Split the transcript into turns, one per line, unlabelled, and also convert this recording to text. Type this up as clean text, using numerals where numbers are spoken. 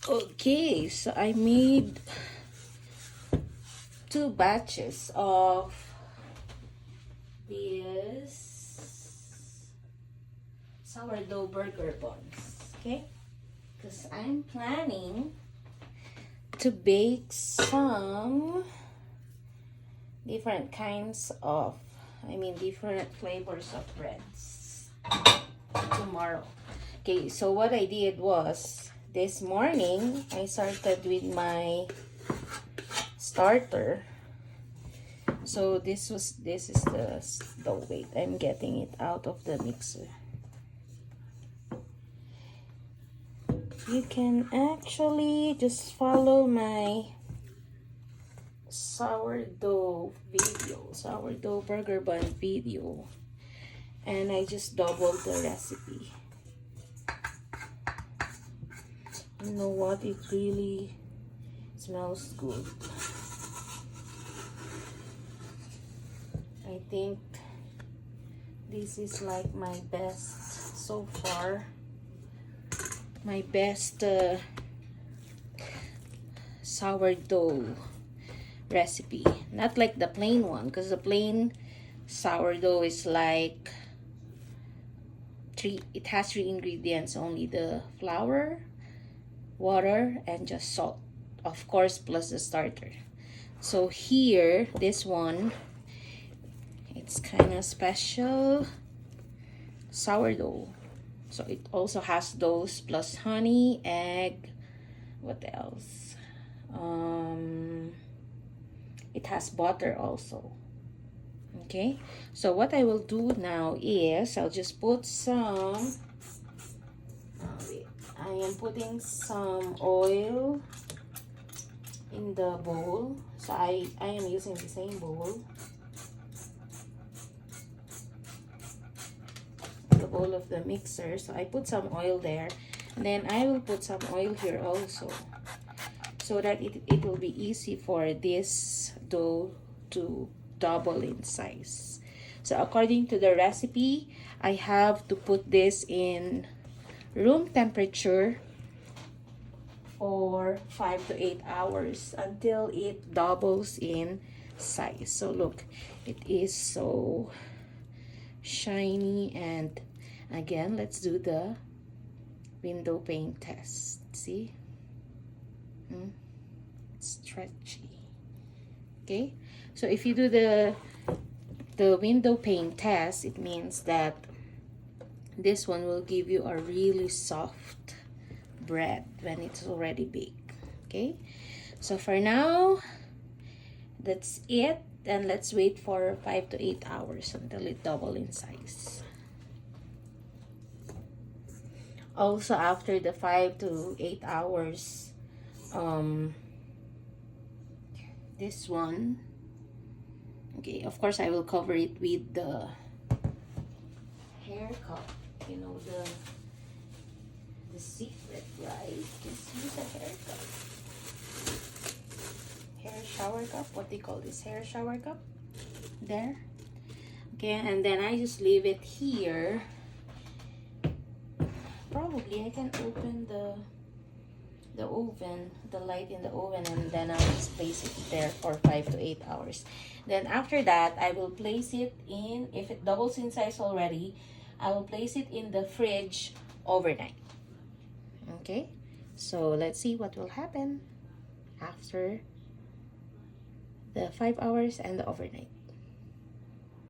Okay, so I made 2 batches of these sourdough burger buns, okay? Because I'm planning to bake some different kinds of, different flavors of breads tomorrow. Okay, so what I did was, this morning, I started with my starter. So this is the wait, I'm getting it out of the mixer. You can actually just follow my sourdough burger bun video, and I just doubled the recipe. You know what, it really smells good. I think this is like my best so far, my best sourdough recipe. Not like the plain one, because the plain sourdough is like it has 3 ingredients only: the flour, water, and just salt, of course, plus the starter. So here, this one, it's kind of special sourdough. So it also has those plus honey, egg, what else? It has butter also. Okay, so what I will do now is I'll just put some, I am putting some oil in the bowl. So I am using the same bowl, the bowl of the mixer. So I put some oil there, and then I will put some oil here also, so that it will be easy for this dough to double in size. So according to the recipe, I have to put this in room temperature for 5 to 8 hours until it doubles in size. So look, it is so shiny. And again, let's do the window pane test. See? Stretchy. Okay, so if you do the window pane test, it means that this one will give you a really soft bread when it's already baked. Okay, so for now, that's it, and let's wait for 5 to 8 hours until it double in size. Also, after the 5 to 8 hours, this one, okay, of course I will cover it with the hair cup. You know, the secret, right? Just use a hair cup, hair shower cup. What they call this, hair shower cup there. Okay, and then I just leave it here. Probably I can open the oven, the light in the oven, and then I'll just place it there for 5 to 8 hours. Then after that, I will place it in, if it doubles in size already, I will place it in the fridge overnight. Okay, so let's see what will happen after the 5 hours and the overnight.